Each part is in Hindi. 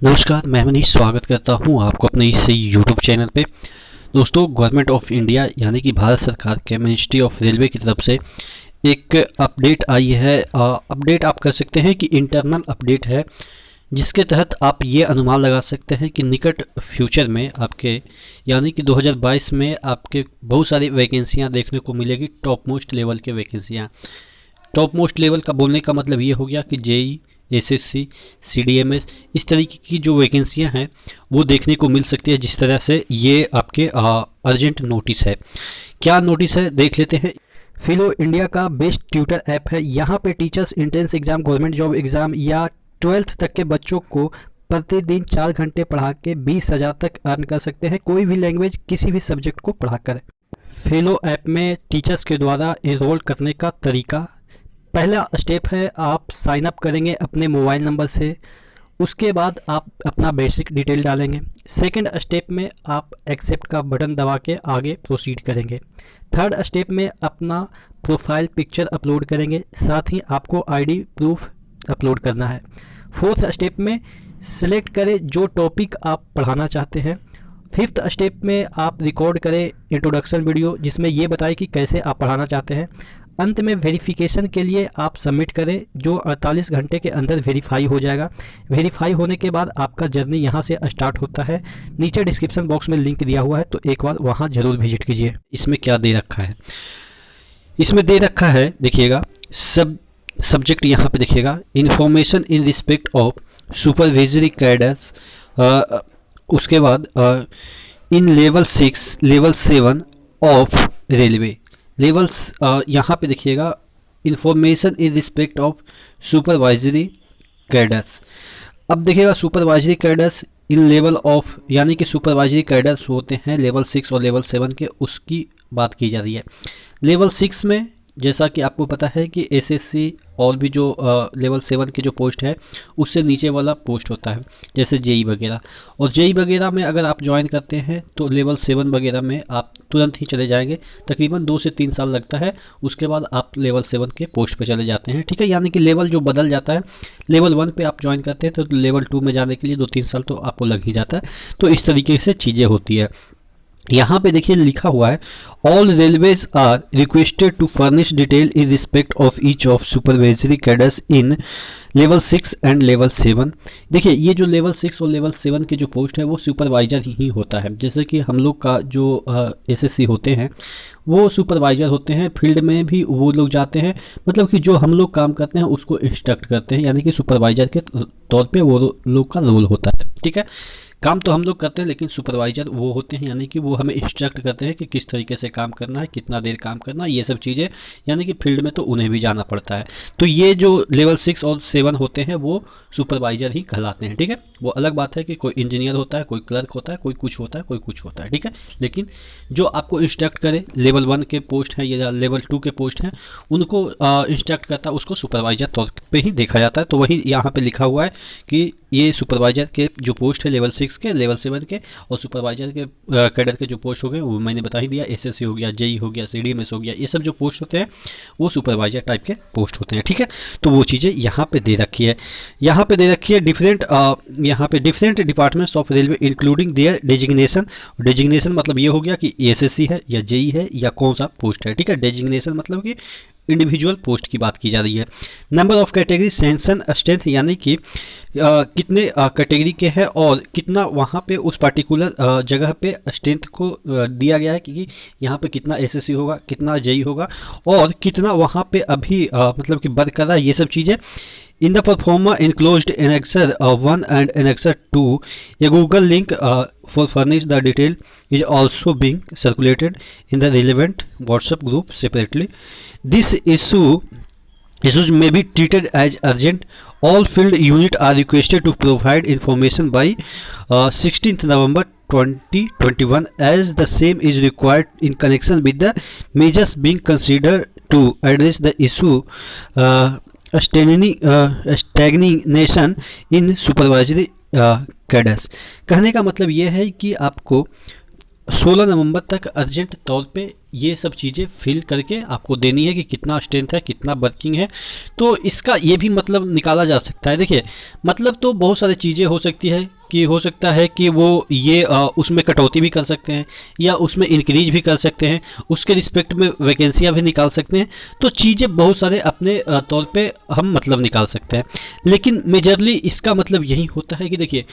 नमस्कार, मैं मनीष स्वागत करता हूं आपको अपने इस यूट्यूब चैनल पे। दोस्तों, गवर्नमेंट ऑफ इंडिया यानी कि भारत सरकार के मिनिस्ट्री ऑफ रेलवे की तरफ से एक अपडेट आई है। अपडेट आप कर सकते हैं कि इंटरनल अपडेट है, जिसके तहत आप ये अनुमान लगा सकते हैं कि निकट फ्यूचर में आपके यानी कि 2022 में आपके बहुत सारी वैकेंसियाँ देखने को मिलेगी। टॉप मोस्ट लेवल के वैकेंसियाँ, टॉप मोस्ट लेवल का बोलने का मतलब ये हो गया कि जेई, एसएससी, सीडीएमएस, इस तरीके की जो वैकेंसियां हैं वो देखने को मिल सकती है। जिस तरह से ये आपके अर्जेंट नोटिस है। क्या नोटिस है देख लेते हैं। फिलो इंडिया का बेस्ट ट्यूटर ऐप है। यहाँ पे teachers entrance exam, government job exam या 12th तक के बच्चों को प्रतिदिन 4 घंटे पढ़ा के 20,000 तक अर्न कर सकते हैं, कोई भी लैंग्वेज किसी भी सब्जेक्ट को पढ़ाकर। फेलो ऐप में टीचर्स के द्वारा एनरोल करने का तरीका, पहला स्टेप है आप साइन अप करेंगे अपने मोबाइल नंबर से। उसके बाद आप अपना बेसिक डिटेल डालेंगे। सेकंड स्टेप में आप एक्सेप्ट का बटन दबा के आगे प्रोसीड करेंगे। थर्ड स्टेप में अपना प्रोफाइल पिक्चर अपलोड करेंगे, साथ ही आपको आईडी प्रूफ अपलोड करना है। फोर्थ स्टेप में सिलेक्ट करें जो टॉपिक आप पढ़ाना चाहते हैं। फिफ्थ स्टेप में आप रिकॉर्ड करें इंट्रोडक्शन वीडियो, जिसमें ये बताएं कि कैसे आप पढ़ाना चाहते हैं। अंत में वेरिफिकेशन के लिए आप सबमिट करें, जो 48 घंटे के अंदर वेरीफाई हो जाएगा। वेरीफाई होने के बाद आपका जर्नी यहाँ से स्टार्ट होता है। नीचे डिस्क्रिप्शन बॉक्स में लिंक दिया हुआ है, तो एक बार वहाँ जरूर विजिट कीजिए। इसमें क्या दे रखा है, इसमें दे रखा है देखिएगा, सब्जेक्ट यहाँ पे देखिएगा, information in respect of supervisory cadres. उसके बाद in level 6, level 7 of railway levels. यहाँ पे देखिएगा, information in respect of supervisory cadres. अब देखिएगा supervisory cadres in level of, यानी कि सुपरवाइजरी कैडर्स होते हैं लेवल 6 और लेवल 7 के, उसकी बात की जा रही है। लेवल 6 में जैसा कि आपको पता है कि एसएससी और भी जो लेवल 7 की जो पोस्ट है उससे नीचे वाला पोस्ट होता है, जैसे जेई वगैरह। और जेई वगैरह में अगर आप ज्वाइन करते हैं तो लेवल 7 वगैरह में आप तुरंत ही चले जाएंगे। तकरीबन 2 से 3 साल लगता है, उसके बाद आप लेवल 7 के पोस्ट पे चले जाते हैं। ठीक है, यानी कि लेवल जो बदल जाता है। लेवल 1 पे आप ज्वाइन करते हैं तो लेवल 2 में जाने के लिए 2-3 साल तो आपको लग ही जाता है। तो इस तरीके से चीज़ें होती है। यहाँ पे देखिए लिखा हुआ है, all railways are requested to furnish detail in respect of each of supervisory cadres in level 6 and level 7। देखिए ये जो लेवल 6 और लेवल 7 की जो पोस्ट है वो सुपरवाइजर ही होता है। जैसे कि हम लोग का जो एसएससी होते हैं वो सुपरवाइजर होते हैं, फील्ड में भी वो लोग जाते हैं, मतलब कि जो हम लोग काम करते हैं उसको इंस्ट्रक्ट करते हैं, यानी कि सुपरवाइजर के तौर पे वो लोग का रोल होता है। ठीक है, काम तो हम लोग करते हैं लेकिन सुपरवाइजर वो होते हैं, यानी कि वो हमें इंस्ट्रक्ट करते हैं कि किस तरीके से काम करना है, कितना देर काम करना है, ये सब चीज़ें, यानी कि फील्ड में तो उन्हें भी जाना पड़ता है। तो ये जो लेवल 6 और 7 होते हैं वो सुपरवाइजर ही कहलाते हैं। ठीक है, वो अलग बात है कि कोई इंजीनियर होता है, कोई क्लर्क होता है, कोई कुछ होता है, कोई कुछ होता है। ठीक है, लेकिन जो आपको इंस्ट्रक्ट करे, लेवल 1 के पोस्ट हैं या लेवल 2 के पोस्ट हैं, उनको इंस्ट्रक्ट करता है, उसको सुपरवाइजर तौर पे ही देखा जाता है। तो वही यहाँ पे लिखा हुआ है कि ये सुपरवाइजर के जो पोस्ट है लेवल 6 के, लेवल 7 के, और सुपरवाइजर के कैडर के जो पोस्ट हो गए वो मैंने बता ही दिया। एसएससी हो गया, जेई हो गया, सीडीएमएस हो गया, ये सब जो पोस्ट होते हैं वो सुपरवाइजर टाइप के पोस्ट होते हैं। ठीक है, तो वो चीज़ें यहाँ पे दे रखी है। यहाँ पे दे रखी है डिफरेंट, यहाँ पे different departments of railway including there designation. Designation मतलब ये हो गया कि एसएससी है या जेई है या कौन सा पोस्ट है। ठीक है, डेजिग्नेशन मतलब कि इंडिविजुअल पोस्ट की बात की जा रही है। Number of category, sanction strength, यानी कि कितने कैटेगरी के हैं और कितना वहाँ पे उस पर्टिकुलर जगह पे स्ट्रेंथ को दिया गया है कि यहाँ पे कितना एसएससी होगा, कितना जेई होगा, और कितना वहाँ पे अभी मतलब कि बरकरार, ये सब चीज़ें। In the performer enclosed annexer 1 and annexer 2, a Google link for furnish the detail is also being circulated in the relevant WhatsApp group separately. This issues may be treated as urgent. All field unit are requested to provide information by 16th November 2021, as the same is required in connection with the measures being considered to address the issue stagnation in supervisory cadres. कहने का मतलब ये है कि आपको 16 नवंबर तक अर्जेंट तौर पे ये सब चीज़ें फिल करके आपको देनी है कि कितना स्ट्रेंथ है, कितना वर्किंग है। तो इसका ये भी मतलब निकाला जा सकता है। देखिए, मतलब तो बहुत सारी चीज़ें हो सकती है कि हो सकता है कि वो ये उसमें कटौती भी कर सकते हैं या उसमें इंक्रीज भी कर सकते हैं, उसके रिस्पेक्ट में वैकेंसियाँ भी निकाल सकते हैं। तो चीज़ें बहुत सारे अपने तौर पे हम मतलब निकाल सकते हैं, लेकिन मेजरली इसका मतलब यही होता है कि देखिए,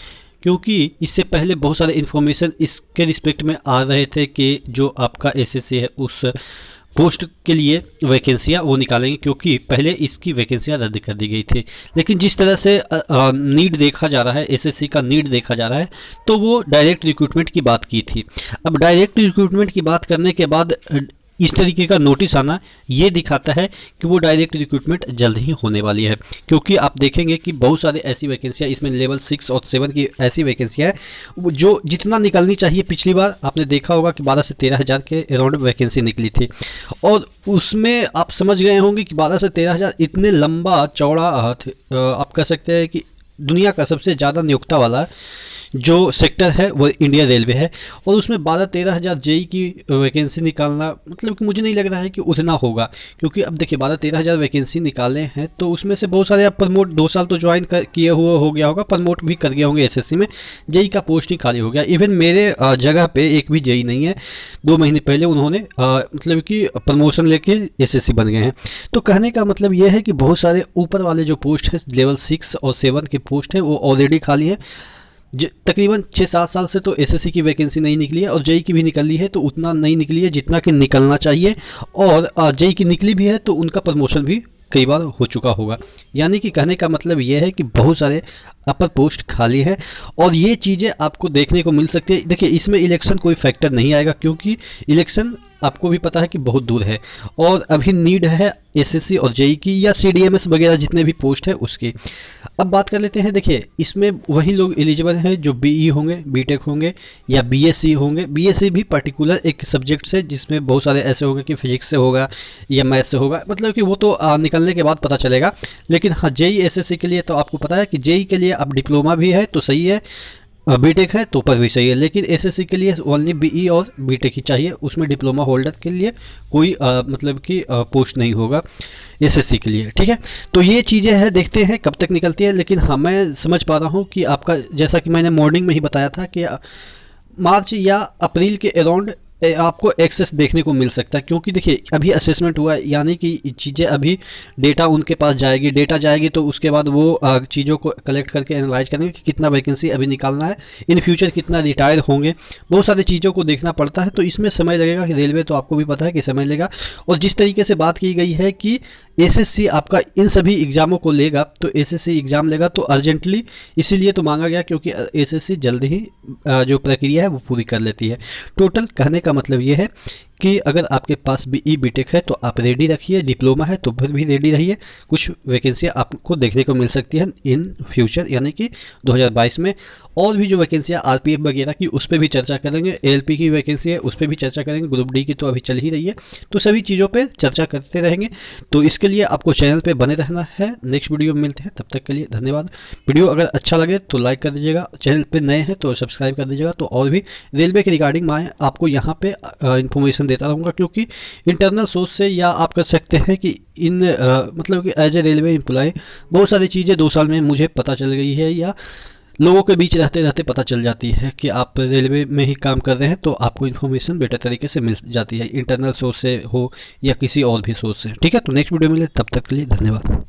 क्योंकि इससे पहले बहुत सारे इन्फॉर्मेशन इसके रिस्पेक्ट में आ रहे थे कि जो आपका एसएससी है उस पोस्ट के लिए वैकेंसियाँ वो निकालेंगे, क्योंकि पहले इसकी वैकेंसियाँ रद्द कर दी गई थी। लेकिन जिस तरह से नीड देखा जा रहा है, एसएससी का नीड देखा जा रहा है, तो वो डायरेक्ट रिक्रूटमेंट की बात की थी। अब डायरेक्ट रिक्रूटमेंट की बात करने के बाद इस तरीके का नोटिस आना ये दिखाता है कि वो डायरेक्ट रिक्रूटमेंट जल्द ही होने वाली है। क्योंकि आप देखेंगे कि बहुत सारे ऐसी वैकेंसियाँ इसमें लेवल 6 और 7 की ऐसी वैकेंसियाँ हैं जो जितना निकलनी चाहिए, पिछली बार आपने देखा होगा कि 12 से 13 हज़ार के अराउंड वैकेंसी निकली थी, और उसमें आप समझ गए होंगे कि 12 से 13 हज़ार इतने लंबा चौड़ा आप कह सकते हैं कि दुनिया का सबसे ज़्यादा नियोक्ता वाला जो सेक्टर है वो इंडिया रेलवे है। और उसमें 12-13 हज़ार जेई की वैकेंसी निकालना मतलब कि मुझे नहीं लग रहा है कि उतना होगा, क्योंकि अब देखिए 12-13 हज़ार वैकेंसी निकाले हैं तो उसमें से बहुत सारे आप प्रमोट 2 साल तो ज्वाइन किए हुए हो गया होगा, प्रमोट भी कर गए होंगे एसएससी में, जेई का पोस्ट ही खाली हो गया। इवन मेरे जगह पे एक भी जेई नहीं है, 2 महीने पहले उन्होंने मतलब कि प्रमोशन लेके एसएससी बन गए हैं। तो कहने का मतलब ये है कि बहुत सारे ऊपर वाले जो पोस्ट है लेवल 6 और 7 के पोस्ट हैं वो ऑलरेडी खाली है। तकरीबन 6-7 साल से तो एसएससी की वैकेंसी नहीं निकली है, और जेई की भी निकली है तो उतना नहीं निकली है जितना कि निकलना चाहिए, और जेई की निकली भी है तो उनका प्रमोशन भी कई बार हो चुका होगा। यानी कि कहने का मतलब ये है कि बहुत सारे अपर पोस्ट खाली है, और ये चीज़ें आपको देखने को मिल सकती है। देखिए, इसमें इलेक्शन कोई फैक्टर नहीं आएगा, क्योंकि इलेक्शन आपको भी पता है कि बहुत दूर है, और अभी नीड है एसएससी और जेई की या सीडीएमएस वगैरह जितने भी पोस्ट है उसकी। अब बात कर लेते हैं, देखिए इसमें वही लोग एलिजिबल हैं जो बीई होंगे, बीटेक होंगे या बीएससी होंगे। बीएससी भी पर्टिकुलर एक सब्जेक्ट से, जिसमें बहुत सारे ऐसे होंगे कि फिजिक्स से होगा या मैथ से होगा, मतलब कि वो तो निकलने के बाद पता चलेगा। लेकिन हाँ, जेई एसएससी के लिए तो आपको पता है कि जेई के लिए अब डिप्लोमा भी है तो सही है, बीटेक है तो पर भी सही है, लेकिन एसएससी के लिए ओनली बीई और बीटेक ही चाहिए, उसमें डिप्लोमा होल्डर के लिए कोई मतलब कि पोस्ट नहीं होगा एसएससी के लिए। ठीक है, तो ये चीज़ें हैं, देखते हैं कब तक निकलती है। लेकिन हाँ, मैं समझ पा रहा हूँ कि आपका, जैसा कि मैंने मॉर्निंग में ही बताया था कि मार्च या अप्रैल के अराउंड आपको एक्सेस देखने को मिल सकता है, क्योंकि देखिए अभी असेसमेंट हुआ है, यानी कि चीज़ें अभी डेटा उनके पास जाएगी, डेटा जाएगी तो उसके बाद वो चीज़ों को कलेक्ट करके एनालाइज करेंगे कि कितना वैकेंसी अभी निकालना है, इन फ्यूचर कितना रिटायर होंगे, बहुत सारी चीज़ों को देखना पड़ता है। तो इसमें समय लगेगा, कि रेलवे तो आपको भी पता है कि समय लेगा। और जिस तरीके से बात की गई है कि एसएससी आपका इन सभी एग्ज़ामों को लेगा, तो एसएससी एग्ज़ाम लेगा तो अर्जेंटली इसीलिए तो मांगा गया, क्योंकि एसएससी जल्द ही जो प्रक्रिया है वो पूरी कर लेती है। टोटल कहने का मतलब ये है कि अगर आपके पास बीई बीटेक है तो आप रेडी रखिए, डिप्लोमा है तो फिर भी रेडी रहिए, कुछ वैकेंसियाँ आपको देखने को मिल सकती हैं इन फ्यूचर, यानी कि 2022 में। और भी जो वैकेंसियाँ आरपीएफ वगैरह की, उस पर भी चर्चा करेंगे, एएलपी की वैकेंसी है उस पर भी चर्चा करेंगे, ग्रुप डी की तो अभी चल ही रही है, तो सभी चीज़ों पर चर्चा करते रहेंगे। तो इसके लिए आपको चैनल पर बने रहना है। नेक्स्ट वीडियो में मिलते हैं, तब तक के लिए धन्यवाद। वीडियो अगर अच्छा लगे तो लाइक कर दीजिएगा, चैनल पर नए हैं तो सब्सक्राइब कर दीजिएगा। तो और भी रेलवे के रिगार्डिंग मैं आपको यहाँ पे इन्फॉर्मेशन देता रहूँगा, क्योंकि इंटरनल सोर्स से, या आप कर सकते हैं कि इन मतलब कि एज ए रेलवे एम्प्लॉय बहुत सारी चीज़ें 2 साल में मुझे पता चल गई है, या लोगों के बीच रहते रहते पता चल जाती है कि आप रेलवे में ही काम कर रहे हैं, तो आपको इन्फॉर्मेशन बेटर तरीके से मिल जाती है, इंटरनल सोर्स से हो या किसी और भी सोर्स से। ठीक है, तो नेक्स्ट वीडियो मिले, तब तक के लिए धन्यवाद।